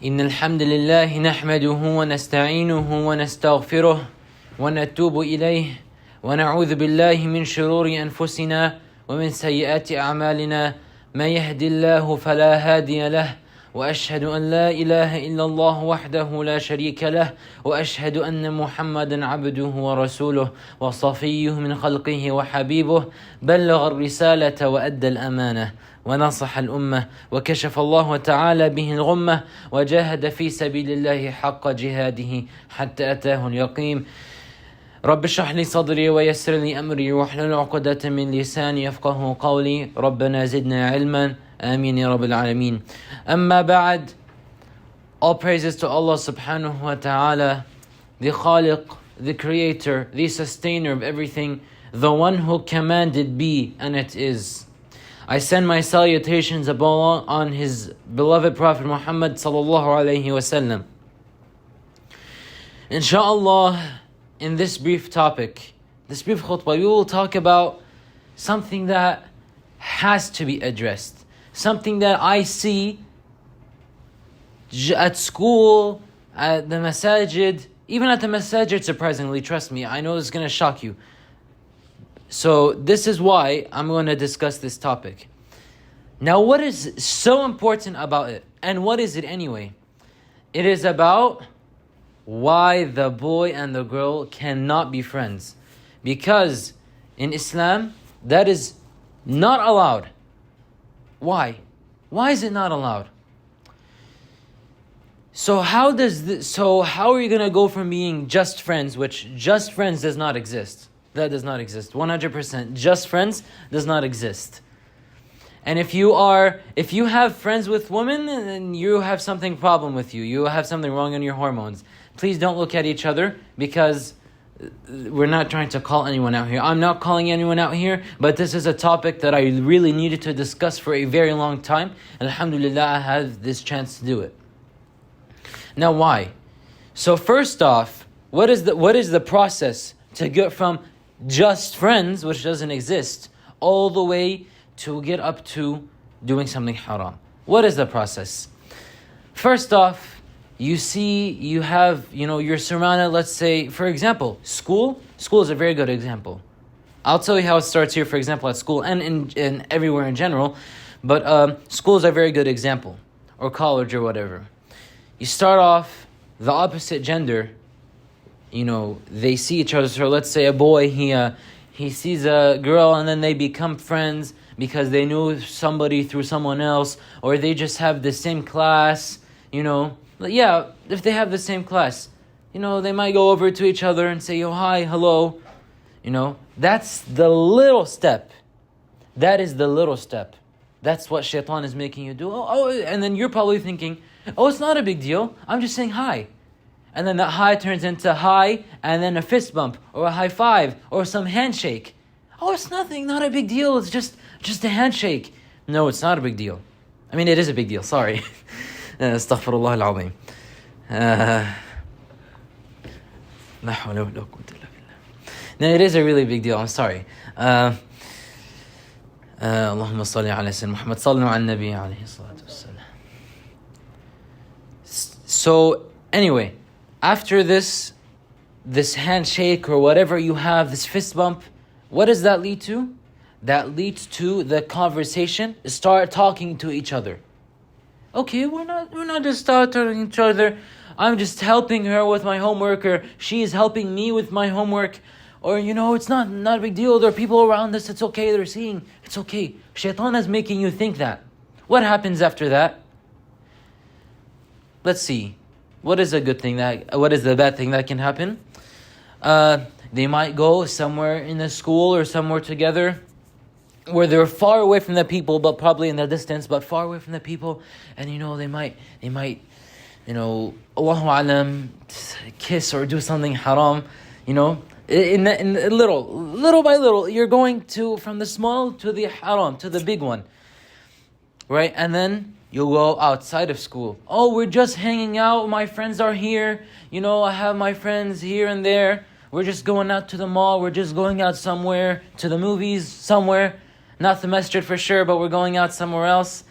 إن الحمد لله نحمده ونستعينه ونستغفره ونتوب إليه ونعوذ بالله من شرور أنفسنا ومن سيئات أعمالنا من يهد الله فلا هادي له وأشهد أن لا إله إلا الله وحده لا شريك له وأشهد أن محمدا عبده ورسوله وصفيه من خلقه وحبيبه بلغ الرسالة وأدى الأمانة ونصح الأمة وكشف الله تعالى به الغمة وجاهد في سبيل الله حق جهاده حتى أتاه اليقين رب اشرح لي صدري ويسر لي أمري واحلل عقدة من لساني يفقه قولي ربنا زدنا علما آمين يا رب العالمين. أما بعد, all praises to Allah subhanahu wa ta'ala, the Khaliq, the creator, the sustainer of everything, the one who commanded be and it is. I send my salutations of Allah on His beloved Prophet Muhammad sallallahu alayhi wasallam. Inshallah, in this brief topic, this brief khutbah, we will talk about something that has to be addressed. Something that I see at school, at the masajid, even at the masajid, surprisingly, trust me, I know it's going to shock you. So this is why I'm going to discuss this topic. Now, what is so important about it? And what is it anyway? It is about why the boy and the girl cannot be friends. Because in Islam, that is not allowed. Why? Why is it not allowed? So how are you going to go from being just friends, which just friends does not exist? That does not exist. 100%. Just friends does not exist. And if you have friends with women, then you have something problem with you. You have something wrong in your hormones. Please don't look at each other, because we're not trying to call anyone out here. I'm not calling anyone out here, but this is a topic that I really needed to discuss for a very long time. Alhamdulillah, I have this chance to do it. Now, why? So first off, what is the process to get from just friends, which doesn't exist, all the way to get up to doing something haram? What is the process? First off, you're surrounded, let's say, for example, school. School is a very good example. I'll tell you how it starts here, for example, at school and in everywhere in general. But school is a very good example, or college or whatever. You start off, the opposite gender, they see each other. So let's say a boy, he sees a girl and then they become friends because they knew somebody through someone else, or they just have the same class, Yeah, if they have the same class, they might go over to each other and say, yo, hi, hello. That's the little step. That is the little step. That's what shaitan is making you do. And then you're probably thinking, it's not a big deal. I'm just saying hi. And then that hi turns into hi, and then a fist bump, or a high five, or some handshake. It's nothing, not a big deal. It's just a handshake. No, it's not a big deal. I mean, it is a big deal, sorry. Astaghfirullah al-azim. No, it is a really big deal, I'm sorry. Allahumma salli ala sayyidina Muhammad, sallu ala nabi alayhi salatu wassalam. So, anyway, after this handshake or whatever you have, this fist bump, what does that lead to? That leads to the conversation. Start talking to each other. Okay, we're not just talking to each other. I'm just helping her with my homework, or she's helping me with my homework, or it's not a big deal. There are people around us. It's okay. They're seeing. It's okay. Shaitan is making you think that. What happens after that? Let's see. What is the bad thing that can happen? They might go somewhere in the school or somewhere together where they're far away from the people, but probably in the distance, but far away from the people, and they might Allahu A'lam, kiss or do something haram, in little by little, you're going from the small to the haram, to the big one, right? And then you'll go outside of school. We're just hanging out, my friends are here, I have my friends here and there, we're just going out to the mall, we're just going out somewhere, to the movies, somewhere, not the masjid for sure, but we're going out somewhere else.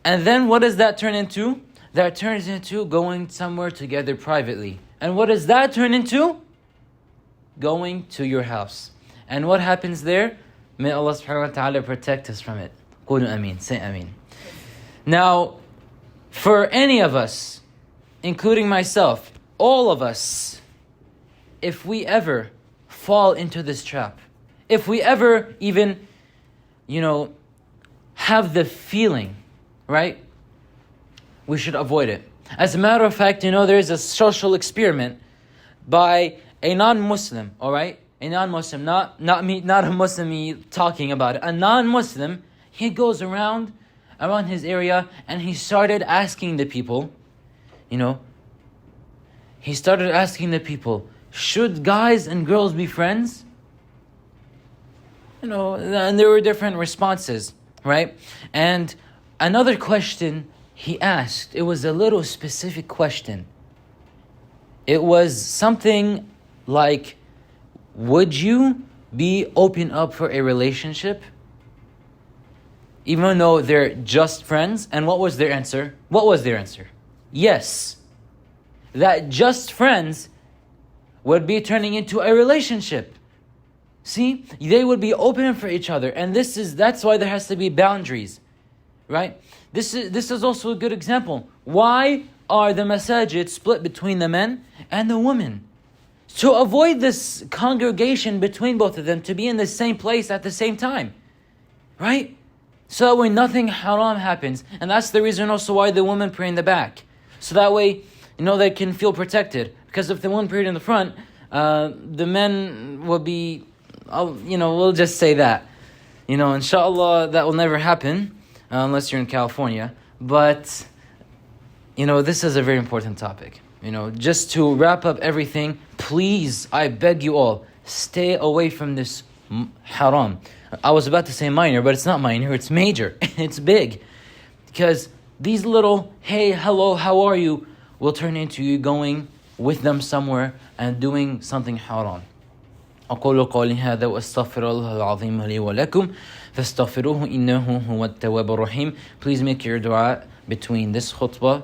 And then what does that turn into? that turns into going somewhere together privately. And what does that turn into? Going to your house. And what happens there? May Allah subhanahu wa ta'ala protect us from it. Qulu ameen. Say ameen. Now, for any of us, including myself, all of us, if we ever fall into this trap, if we ever even, have the feeling, right? We should avoid it. As a matter of fact, there is a social experiment by a non-Muslim, all right? A non-Muslim, not a Muslim me talking about it. A non-Muslim, he goes around his area and he started asking the people, should guys and girls be friends? And there were different responses, right? And another question he asked, it was a little specific question. It was something like, would you be open up for a relationship? Even though they're just friends? And what was their answer? Yes. That just friends would be turning into a relationship. See, they would be open for each other, and that's why there has to be boundaries, right? This is also a good example. Why are the masajid split between the men and the women? To avoid this congregation between both of them, to be in the same place at the same time, right? So that way nothing haram happens, and that's the reason also why the women pray in the back. So that way, they can feel protected. Because if the women prayed in the front, the men will be, we'll just say that. Inshallah, that will never happen, unless you're in California. But, this is a very important topic. Just to wrap up everything, please, I beg you all, stay away from this haram. I was about to say minor, but it's not minor, it's major. It's big. Because these little, hey, hello, how are you, will turn into you going with them somewhere and doing something haram. أقول قولي هذا وأستغفر الله العظيم لي ولكم فاستغفروه إنه هو التواب الرحيم. Please make your dua between this khutbah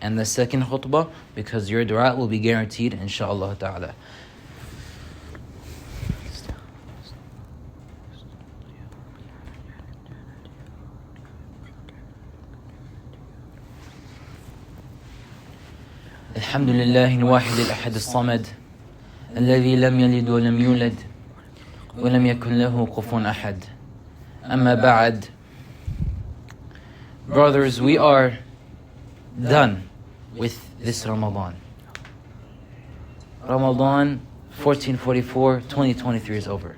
and the second khutbah, because your dua will be guaranteed inshallah ta'ala. الحمد لله الواحد الأحد الصمد الذي لم يلد ولم يولد ولم يكن له كفوا أحد. أما بعد. Brothers, we are done with this Ramadan. Ramadan 1444, 2023 is over.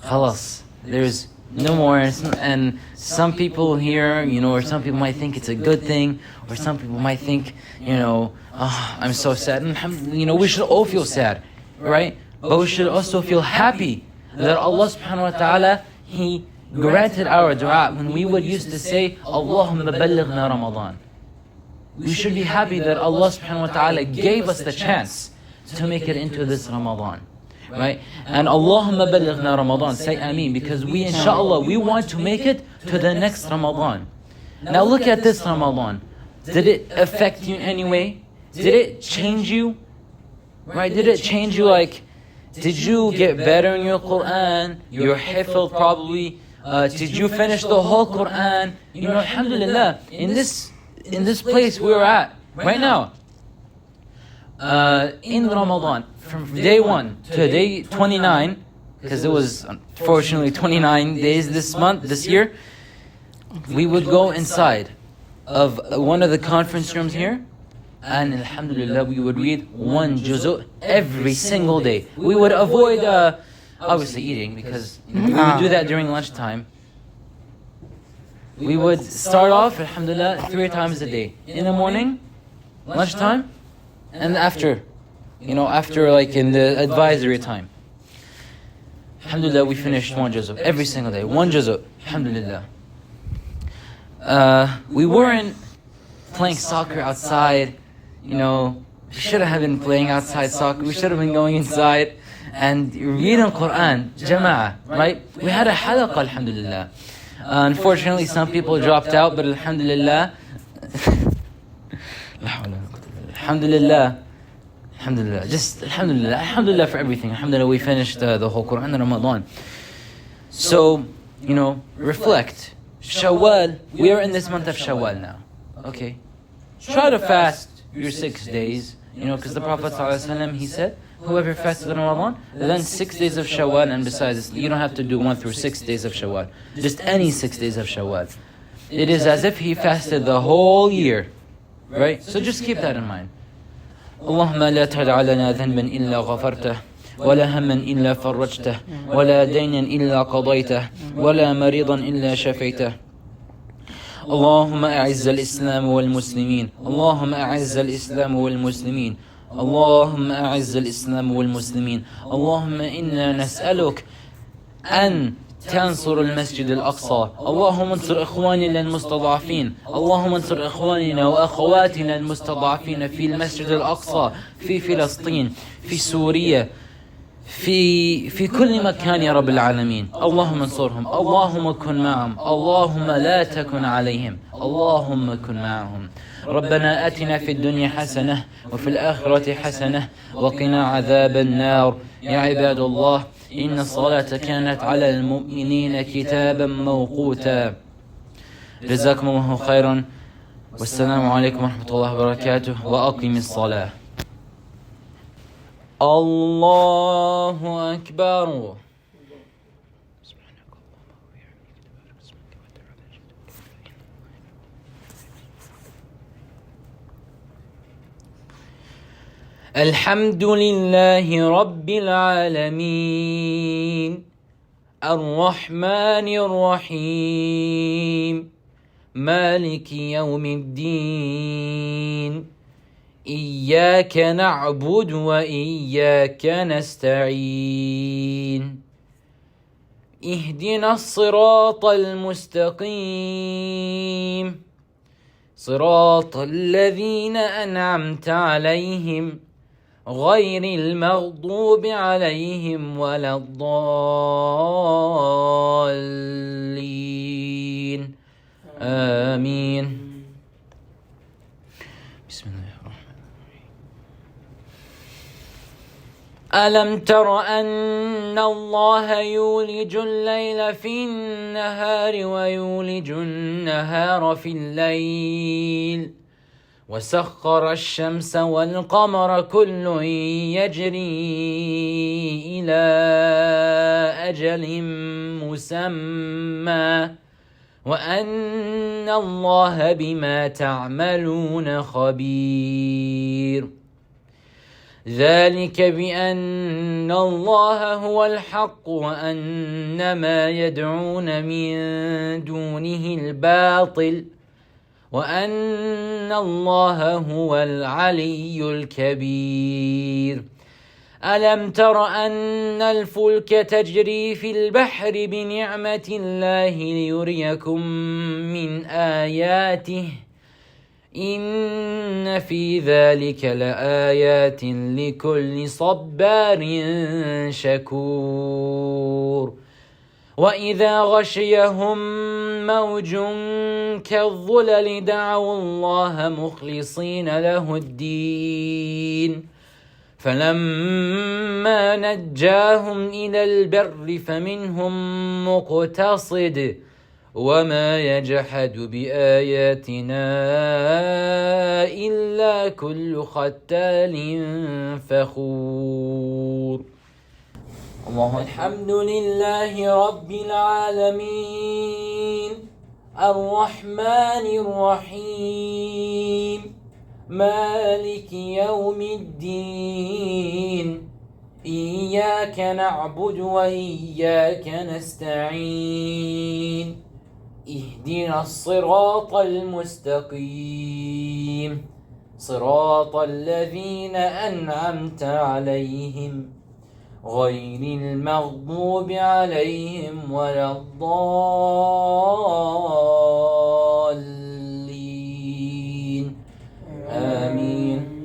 Khalas, there's no more. And some people here, or some people might think it's a good thing, or some people might think, I'm so sad. And we should all feel sad, right? But we should also feel happy that Allah subhanahu wa ta'ala, He granted our dua when we would used to say, Allahumma ballighna Ramadan. We should be happy that Allah subhanahu wa ta'ala gave us the chance to make it into this Ramadan. Right? And Allahumma ballighna Ramadan. Say Ameen, because we inshallah, we want to make it to the next Ramadan. Now look at this Ramadan. Did it affect you in any way? Did it change you? Right? Did it change you? Like, did you get better in your Quran? Your hifl probably? Did you finish the whole Quran? Alhamdulillah, in this place we're at right now, in Ramadan, from day 1 to day 29, because it was unfortunately 29 days this year, we would go inside of one of the conference rooms here, and alhamdulillah, we would read one juzu every single day. We would avoid obviously eating, because we would do that during lunchtime. We would start off, alhamdulillah, 3 times a day. In the morning, lunchtime, and after like in the advisory time. Alhamdulillah, we finished one juz'u every single day. One juz'u, alhamdulillah. We weren't playing soccer outside. We shouldn't have been playing outside soccer. We should have been going inside and reading Quran, jama'ah, right? We had a halaqah, alhamdulillah. Unfortunately, some people dropped out, but alhamdulillah, Alhamdulillah. Alhamdulillah. Just Alhamdulillah. Alhamdulillah for everything. Alhamdulillah, we finished the whole Quran in Ramadan. So, reflect. Shawwal, we are in this month of Shawwal now. Okay? Try to fast your 6 days. Because the Prophet ﷺ, he said, whoever fasted in Ramadan, then 6 days of Shawwal, and besides, you don't have to do 1 through 6 days of Shawwal. Just any 6 days of Shawwal. It is as if he fasted the whole year. Right? So just keep that in mind. اللهم لا تدع لنا ذنبا إلا غفرته ولا هما إلا فرجته ولا دينا إلا قضيته ولا مريضا إلا شفيته. اللهم أعز الإسلام والمسلمين. اللهم أعز الإسلام والمسلمين. اللهم أعز الإسلام والمسلمين. اللهم إنا نسألك أن تنصر المسجد الأقصى. اللهم انصر إخواننا المستضعفين. اللهم انصر إخواننا وأخواتنا المستضعفين في المسجد الأقصى، في فلسطين، في سوريا، في كل مكان يا رب العالمين. اللهم انصرهم. اللهم كن معهم. اللهم لا تكن عليهم. اللهم كن معهم. ربنا آتنا في الدنيا حسنة وفي الآخرة حسنة وقنا عذاب النار. يا عباد الله، إن الصلاة كانت على المؤمنين كتابا موقوتا. جزاكم الله خيرا، والسلام عليكم ورحمة الله وبركاته، وأقم الصلاة. الله أكبر. الحمد لله رب العالمين، الرحمن الرحيم، مالك يوم الدين، إياك نعبد وإياك نستعين، اهدنا الصراط المستقيم، صراط الذين أنعمت عليهم غير المغضوب عليهم ولا الضالين، آمين. بسم الله الرحمن الرحيم. ألم تر أن الله يولج الليل في النهار ويولج النهار في الليل، وسخر الشمس والقمر كل يجري إلى أجل مسمى، وأن الله بما تعملون خبير. ذلك بأن الله هو الحق وأن ما يدعون من دونه الباطل، وأن الله هو العلي الكبير. ألم تر أن الفلك تجري في البحر بنعمة الله ليريكم من آياته، إن في ذلك لآيات لكل صبار شكور. وإذا غشيهم موج كالظلل دعوا الله مخلصين له الدين، فلما نجاهم إلى البر فمنهم مقتصد، وما يجحد بآياتنا إلا كل ختال فخور. الحمد لله رب العالمين، الرحمن الرحيم، مالك يوم الدين، إياك نعبد وإياك نستعين، اهدنا الصراط المستقيم، صراط الذين أنعمت عليهم غير المغضوب عليهم ولا الضالين، آمين.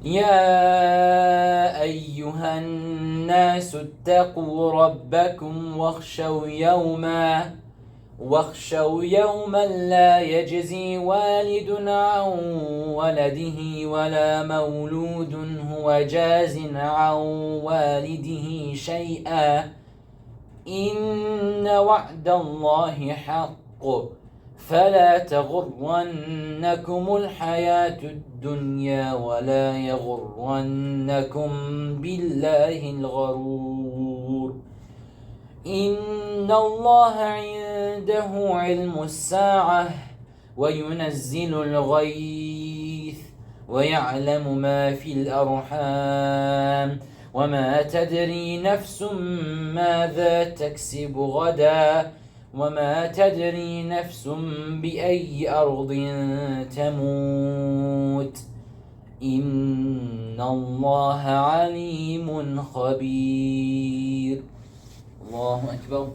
يا أيها الناس اتقوا ربكم واخشوا يوما لا يجزي والد عن ولده ولا مولود هو جاز عن والده شيئا إن وعد الله حق فلا تغرنكم الحياة الدنيا ولا يغرنكم بالله الغرور إن الله عنده علم الساعة وينزل الغيث ويعلم ما في الأرحام وما تدري نفس ماذا تكسب غدا وما تدري نفس بأي أرض تموت إن الله عليم خبير. الله أكبر.